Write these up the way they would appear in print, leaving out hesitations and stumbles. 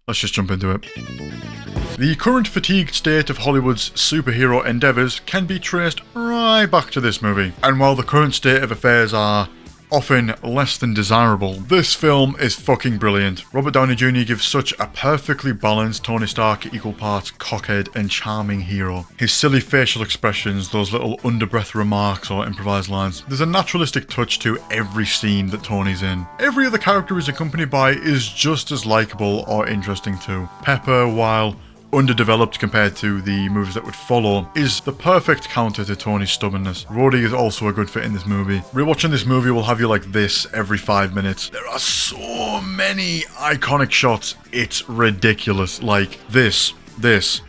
let's just jump into it. The current fatigued state of Hollywood's superhero endeavours can be traced right back to this movie. And while the current state of affairs are often less than desirable, this film is fucking brilliant. Robert Downey Jr. gives such a perfectly balanced Tony Stark, equal parts cockhead and charming hero. His silly facial expressions, those little under-breath remarks or improvised lines. There's a naturalistic touch to every scene that Tony's in. Every other character he's accompanied by is just as likeable or interesting too. Pepper, while underdeveloped compared to the movies that would follow, is the perfect counter to Tony's stubbornness. Rhodey is also a good fit in this movie. Rewatching this movie will have you like this every 5 minutes. There are so many iconic shots, it's ridiculous. Like this. Unlike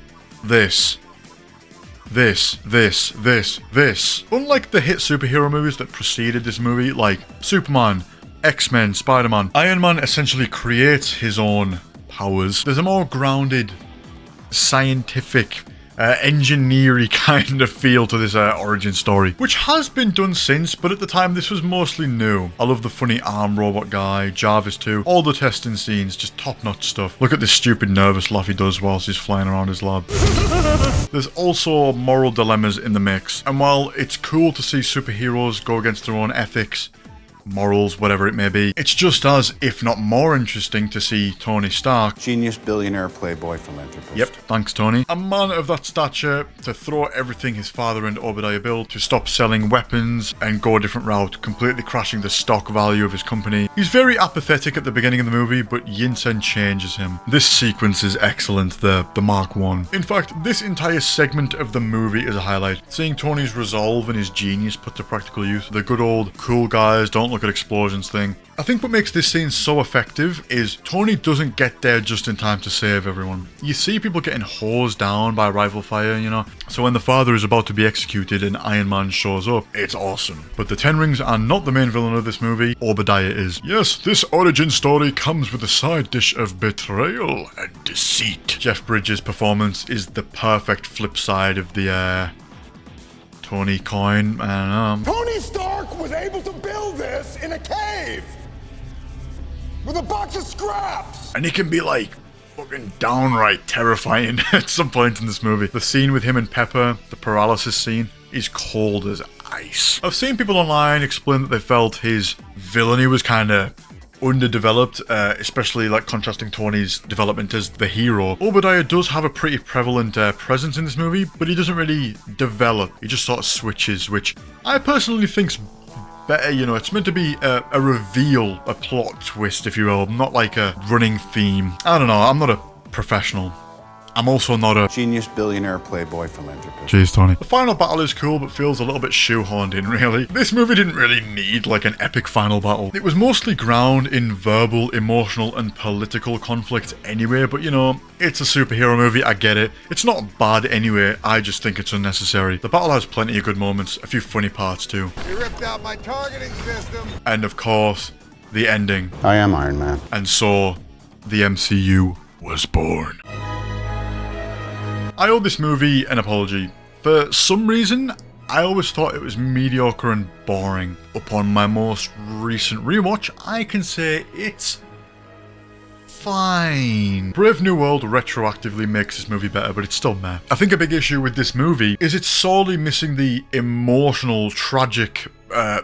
the hit superhero movies that preceded this movie, like Superman, X-Men, Spider-Man, Iron Man essentially creates his own powers. There's a more grounded, scientific, engineering kind of feel to this origin story, which has been done since, but at the time this was mostly new. I love the funny arm robot guy, Jarvis too, all the testing scenes, just top-notch stuff. Look at this stupid nervous laugh he does whilst he's flying around his lab. There's also moral dilemmas in the mix, and while it's cool to see superheroes go against their own ethics, morals, whatever it may be, it's just as, if not more interesting, to see Tony Stark, genius, billionaire, playboy, philanthropist. Yep, thanks Tony. A man of that stature, to throw everything his father and Obadiah built, to stop selling weapons and go a different route, completely crashing the stock value of his company. He's very apathetic at the beginning of the movie, but Yinsen changes him. This sequence is excellent, the Mark I. In fact, this entire segment of the movie is a highlight. Seeing Tony's resolve and his genius put to practical use, the good old cool guys don't look at explosions thing. I think what makes this scene so effective is Tony doesn't get there just in time to save everyone. You see people getting hosed down by rifle fire, you know? So when the father is about to be executed and Iron Man shows up, it's awesome. But the Ten Rings are not the main villain of this movie, Obadiah is. Yes, this origin story comes with a side dish of betrayal and deceit. Jeff Bridges' performance is the perfect flip side of the Tony coin. Tony Stark was able to build this in a cave with a box of scraps. And he can be like fucking downright terrifying at some point in this movie. The scene with him and Pepper, the paralysis scene, is cold as ice. I've seen people online explain that they felt his villainy was kind of underdeveloped, especially like contrasting Tony's development as the hero. Obadiah does have a pretty prevalent presence in this movie, but he doesn't really develop. He just sort of switches, which I personally think's better. You know, it's meant to be a reveal, a plot twist, if you will, not like a running theme. I don't know, I'm not a professional. I'm also not a genius, billionaire, playboy, philanthropist. Jeez, Tony. The final battle is cool, but feels a little bit shoehorned in, really. This movie didn't really need, like, an epic final battle. It was mostly ground in verbal, emotional, and political conflict anyway, but, you know, it's a superhero movie, I get it. It's not bad anyway, I just think it's unnecessary. The battle has plenty of good moments, a few funny parts too. You ripped out my targeting system. And, of course, the ending. I am Iron Man. And so, the MCU was born. I owe this movie an apology. For some reason, I always thought it was mediocre and boring. Upon my most recent rewatch, I can say it's fine. Brave New World retroactively makes this movie better, but it's still meh. I think a big issue with this movie is it's sorely missing the emotional, tragic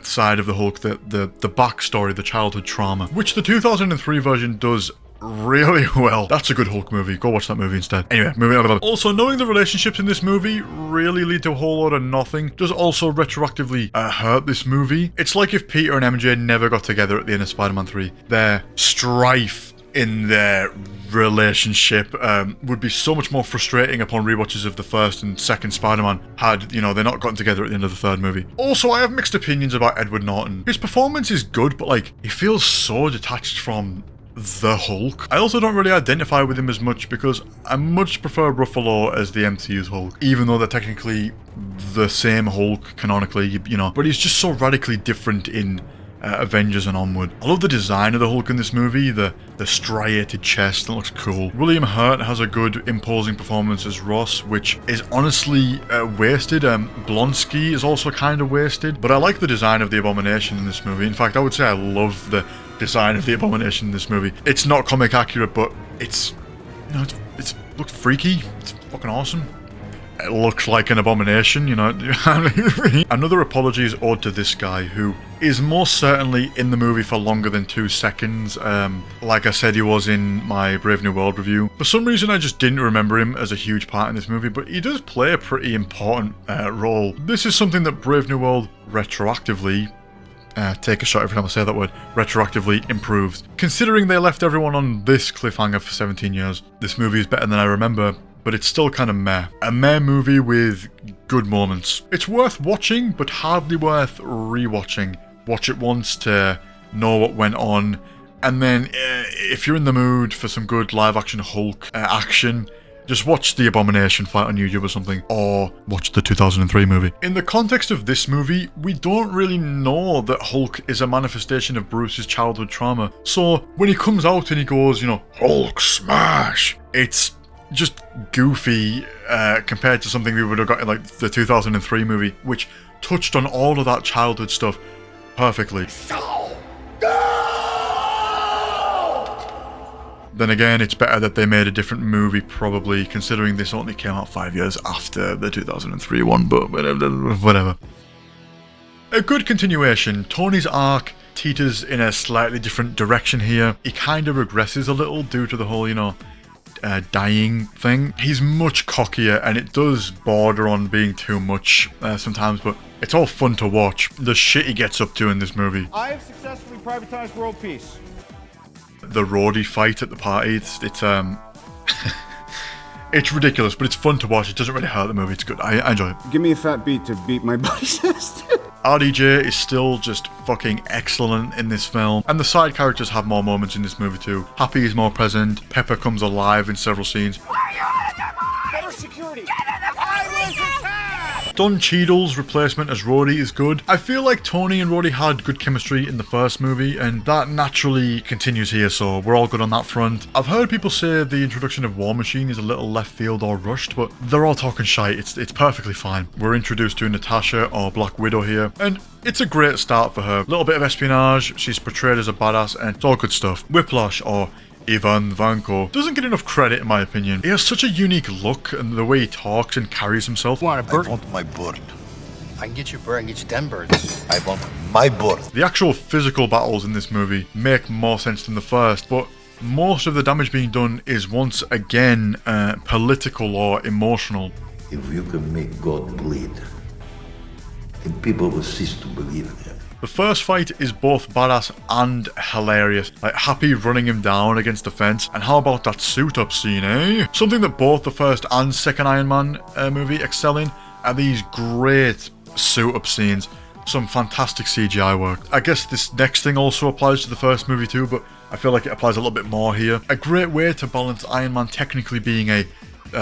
side of the Hulk, the backstory, the childhood trauma, which the 2003 version does really well. That's a good Hulk movie. Go watch that movie instead. Anyway, moving on. Also, knowing the relationships in this movie really lead to a whole lot of nothing does also retroactively hurt this movie. It's like if Peter and MJ never got together at the end of Spider-Man 3. Their strife in their relationship would be so much more frustrating upon rewatches of the first and second Spider-Man had, you know, they're not gotten together at the end of the third movie. Also, I have mixed opinions about Edward Norton. His performance is good, but like, he feels so detached from the Hulk. I also don't really identify with him as much because I much prefer Ruffalo as the MCU's Hulk, even though they're technically the same Hulk canonically, you know, but he's just so radically different in Avengers and onward. I love the design of the Hulk in this movie, the striated chest, that looks cool. William Hurt has a good imposing performance as Ross, which is honestly wasted. Blonsky is also kind of wasted, but I like the design of the Abomination in this movie. In fact, I would say I love the design of the Abomination in this movie. It's not comic accurate, but it's You know, it's looks freaky. It's fucking awesome. It looks like an abomination, you know. Another apology is owed to this guy, who is most certainly in the movie for longer than 2 seconds. Like I said, he was in my Brave New World review. For some reason, I just didn't remember him as a huge part in this movie, but he does play a pretty important role. This is something that Brave New World retroactively, take a shot every time I say that word, retroactively improves. Considering they left everyone on this cliffhanger for 17 years, this movie is better than I remember, but it's still kind of meh. A meh movie with good moments. It's worth watching, but hardly worth rewatching. Watch it once to know what went on, and then if you're in the mood for some good live-action Hulk action, just watch the Abomination fight on YouTube or something, or watch the 2003 movie. In the context of this movie, we don't really know that Hulk is a manifestation of Bruce's childhood trauma. So when he comes out and he goes, you know, Hulk smash, it's just goofy compared to something we would have got in like the 2003 movie, which touched on all of that childhood stuff perfectly. Then again, it's better that they made a different movie, probably, considering this only came out 5 years after the 2003 one, but whatever. A good continuation. Tony's arc teeters in a slightly different direction here. He kind of regresses a little due to the whole, you know, dying thing. He's much cockier, and it does border on being too much sometimes, but it's all fun to watch. The shit he gets up to in this movie. I have successfully privatized world peace. The roadie fight at the party, it's it's ridiculous, but it's fun to watch. It doesn't really hurt the movie. It's good. I enjoy it. Give me a fat beat to beat my biceps. RDJ is still just fucking excellent in this film, and the side characters have more moments in this movie too. Happy is more present. Pepper comes alive in several scenes. Better security. Get in the I was attacked! Don Cheadle's replacement as Rhodey is good. I feel like Tony and Rhodey had good chemistry in the first movie, and that naturally continues here, so we're all good on that front. I've heard people say the introduction of War Machine is a little left field or rushed, but they're all talking shite. It's perfectly fine. We're introduced to Natasha, or Black Widow here, and it's a great start for her. Little bit of espionage, she's portrayed as a badass, and it's all good stuff. Whiplash, or Ivan Vanko, doesn't get enough credit in my opinion. He has such a unique look, and the way he talks and carries himself. Want a bird? I want my bird. I can get you a bird, I can get you 10 birds. I want my bird. The actual physical battles in this movie make more sense than the first, but most of the damage being done is once again political or emotional. If you can make God bleed, then people will cease to believe in him. The first fight is both badass and hilarious, like Happy running him down against the fence, and how about that suit-up scene, eh? Something that both the first and second Iron Man movie excel in are these great suit-up scenes, some fantastic CGI work. I guess this next thing also applies to the first movie too, but I feel like it applies a little bit more here. A great way to balance Iron Man technically being a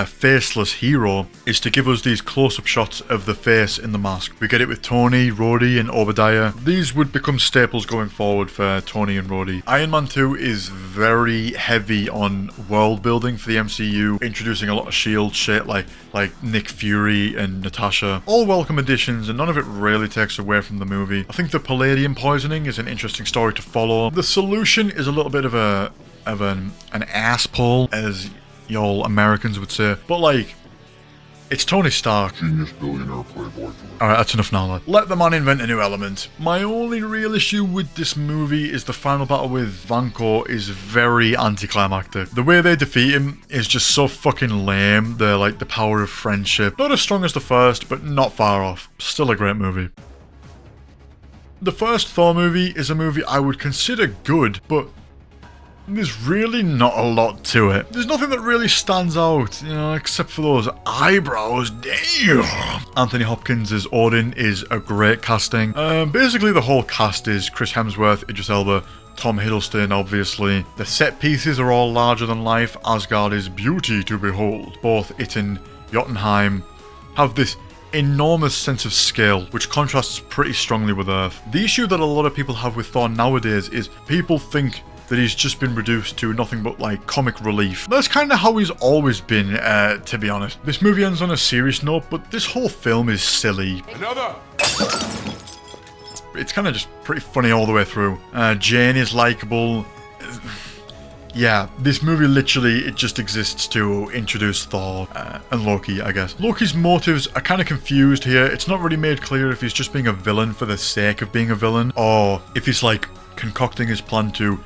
faceless hero is to give us these close-up shots of the face in the mask. We get it with Tony, Rhodey, and Obadiah. These would become staples going forward for Tony and Rhodey. Iron Man 2 is very heavy on world building for the MCU, introducing a lot of S.H.I.E.L.D. shit like Nick Fury and Natasha. All welcome additions, and none of it really takes away from the movie. I think the palladium poisoning is an interesting story to follow. The solution is a little bit of an ass pull, as y'all Americans would say, but like, it's Tony Stark. Genius billionaire playboy. Alright, that's enough now, lad. Let the man invent a new element. My only real issue with this movie is the final battle with Vanko is very anticlimactic. The way they defeat him is just so fucking lame. They're like the power of friendship. Not as strong as the first, but not far off. Still a great movie. The first Thor movie is a movie I would consider good, but there's really not a lot to it. There's nothing that really stands out, you know, except for those eyebrows. Damn! Anthony Hopkins as Odin is a great casting. Basically, the whole cast is Chris Hemsworth, Idris Elba, Tom Hiddleston, obviously. The set pieces are all larger than life. Asgard is beauty to behold. Both it and Jotunheim have this enormous sense of scale, which contrasts pretty strongly with Earth. The issue that a lot of people have with Thor nowadays is people think that he's just been reduced to nothing but like comic relief. That's kind of how he's always been, to be honest. This movie ends on a serious note, but this whole film is silly. Another! It's kind of just pretty funny all the way through. Jane is likable. yeah, this movie literally, it just exists to introduce Thor and Loki, I guess. Loki's motives are kind of confused here. It's not really made clear if he's just being a villain for the sake of being a villain, or if he's like concocting his plan to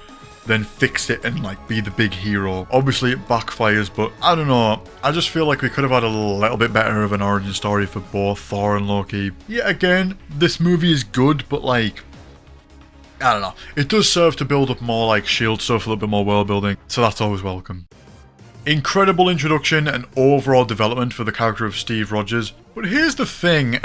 then fix it and like be the big hero. Obviously it backfires, but I don't know. I just feel like we could have had a little bit better of an origin story for both Thor and Loki. Yet again, this movie is good, but like, I don't know. It does serve to build up more like S.H.I.E.L.D. stuff, a little bit more world building, so that's always welcome. Incredible introduction and overall development for the character of Steve Rogers. But here's the thing,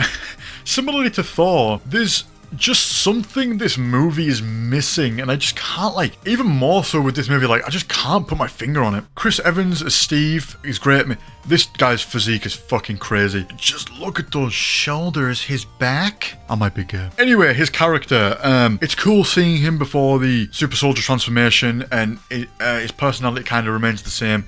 similarly to Thor, there's just something this movie is missing, and I just can't, like, even more so with this movie, like, I just can't put my finger on it. Chris Evans as Steve is great. This guy's physique is fucking crazy. Just look at those shoulders, his back. I might be gay. Anyway, his character, it's cool seeing him before the super soldier transformation, and his personality kind of remains the same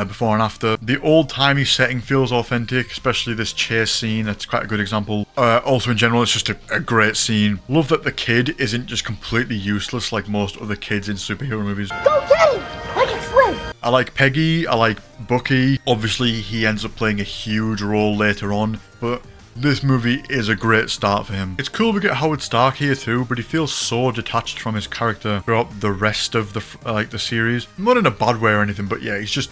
before and after. The old-timey setting feels authentic, especially this chase scene. That's quite a good example. Also in general, it's just a great scene. Love that the kid isn't just completely useless like most other kids in superhero movies. Go get him! I can swim! I like Peggy, I like Bucky. Obviously, he ends up playing a huge role later on, but this movie is a great start for him. It's cool we get Howard Stark here too, but he feels so detached from his character throughout the rest of the series. Not in a bad way or anything, but yeah, he's just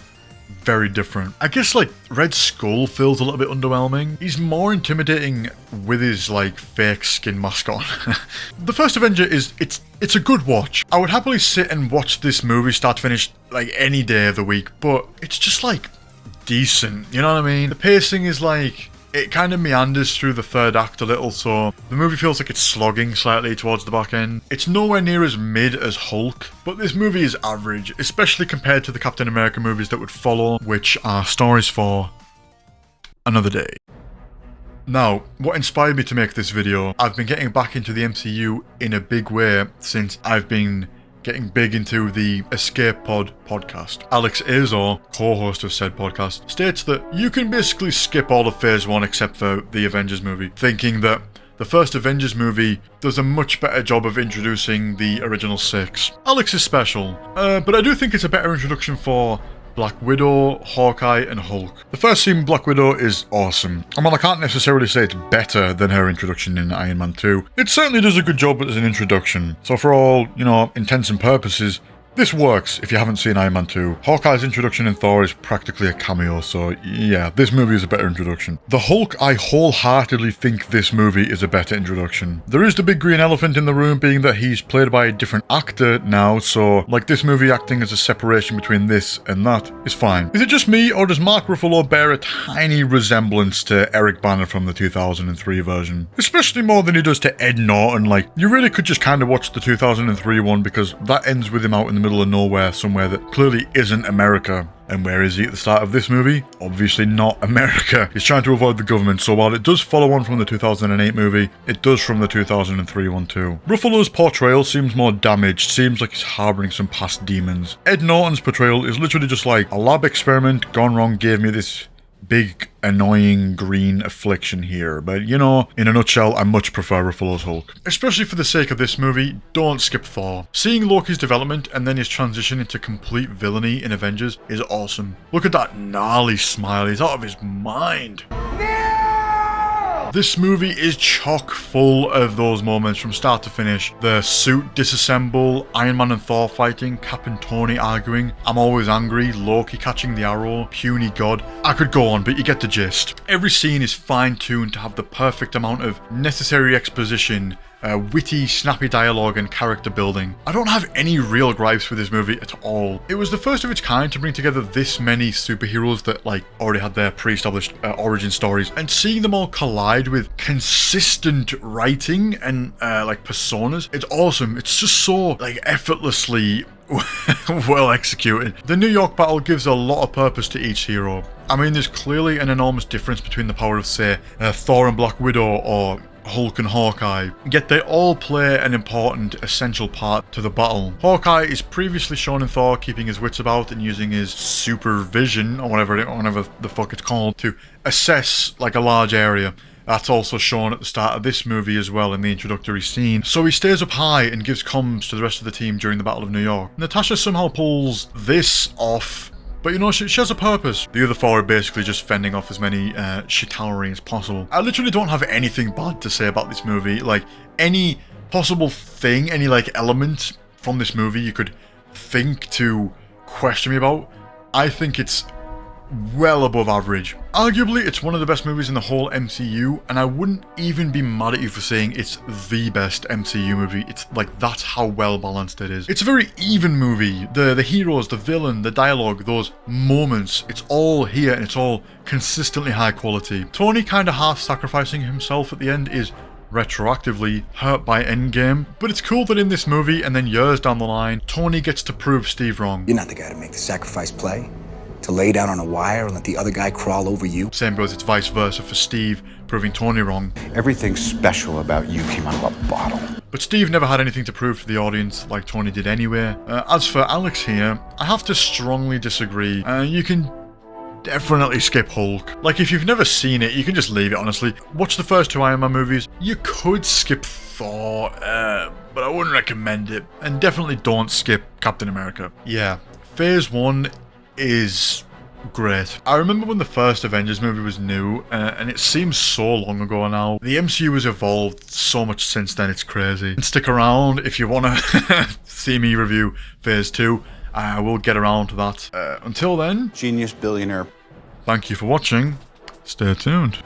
very different. I guess like Red Skull feels a little bit underwhelming. He's more intimidating with his like fake skin mask on. The first Avenger it's a good watch. I would happily sit and watch this movie start to finish like any day of the week, but it's just like decent, you know what I mean? The pacing is like, it kind of meanders through the third act a little, so the movie feels like it's slogging slightly towards the back end. It's nowhere near as mid as Hulk, but this movie is average, especially compared to the Captain America movies that would follow, which are stories for another day. Now, what inspired me to make this video, I've been getting back into the MCU in a big way since I've been getting big into the Escape Pod podcast. Alex Azor, co-host of said podcast, states that you can basically skip all of Phase 1 except for the Avengers movie, thinking that the first Avengers movie does a much better job of introducing the original 6. Alex is special, but I do think it's a better introduction for Black Widow, Hawkeye, and Hulk. The first scene, Black Widow, is awesome. I mean, I can't necessarily say it's better than her introduction in Iron Man 2. It certainly does a good job as an introduction. So for all, you know, intents and purposes, this works if you haven't seen Iron Man 2. Hawkeye's introduction in Thor is practically a cameo, so yeah, this movie is a better introduction. The Hulk, I wholeheartedly think this movie is a better introduction. There is the big green elephant in the room being that he's played by a different actor now, so like this movie acting as a separation between this and that is fine. Is it just me, or does Mark Ruffalo bear a tiny resemblance to Eric Bana from the 2003 version? Especially more than he does to Ed Norton. Like, you really could just kind of watch the 2003 one because that ends with him out in the middle of nowhere somewhere that clearly isn't America. And where is he at the start of this movie? Obviously not America. He's trying to avoid the government, so while it does follow on from the 2008 movie, it does from the 2003 one too. Ruffalo's portrayal seems more damaged, seems like he's harboring some past demons. Ed Norton's portrayal is literally just like, a lab experiment gone wrong gave me this big, annoying green affliction here. But, you know, in a nutshell, I much prefer Ruffalo's Hulk. Especially for the sake of this movie, don't skip Thor. Seeing Loki's development and then his transition into complete villainy in Avengers is awesome. Look at that gnarly smile, he's out of his mind. This movie is chock full of those moments from start to finish. The suit disassemble, Iron Man and Thor fighting, Cap and Tony arguing, I'm always angry, Loki catching the arrow, puny god. I could go on, but you get the gist. Every scene is fine-tuned to have the perfect amount of necessary exposition, witty, snappy dialogue and character building. I don't have any real gripes with this movie at all. It was the first of its kind to bring together this many superheroes that like already had their pre-established origin stories, and seeing them all collide with consistent writing and like personas, it's awesome. It's just so like effortlessly well executed. The New York battle gives a lot of purpose to each hero. I mean, there's clearly an enormous difference between the power of, say, Thor and Black Widow or Hulk and Hawkeye, yet they all play an important, essential part to the battle. Hawkeye is previously shown in Thor keeping his wits about and using his supervision, or whatever the fuck it's called, to assess like a large area. That's also shown at the start of this movie as well in the introductory scene. So he stays up high and gives comms to the rest of the team during the Battle of New York. Natasha somehow pulls this off, but you know, she has a purpose. The other four are basically just fending off as many Chitauri as possible. I literally don't have anything bad to say about this movie. Like, any possible thing, any like element from this movie you could think to question me about, I think it's well above average. Arguably, it's one of the best movies in the whole MCU, and I wouldn't even be mad at you for saying it's the best MCU movie. It's like, that's how well balanced it is. It's a very even movie. The heroes, the villain, the dialogue, those moments, it's all here and it's all consistently high quality. Tony kind of half sacrificing himself at the end is retroactively hurt by Endgame, but it's cool that in this movie and then years down the line, Tony gets to prove Steve wrong. You're not the guy to make the sacrifice play. To lay down on a wire and let the other guy crawl over you. Same goes, it's vice versa for Steve, proving Tony wrong. Everything special about you came out of a bottle. But Steve never had anything to prove to the audience like Tony did anyway. As for Alex here, I have to strongly disagree. You can definitely skip Hulk. Like, if you've never seen it, you can just leave it, honestly. Watch the first two Iron Man movies. You could skip Thor, but I wouldn't recommend it. And definitely don't skip Captain America. Yeah, Phase 1 is great. I remember when the first Avengers movie was new, and it seems so long ago now. The MCU has evolved so much since then, it's crazy. And stick around if you want to see me review Phase 2. I will get around to that. Until then, Genius, billionaire. thank you for watching. Stay tuned.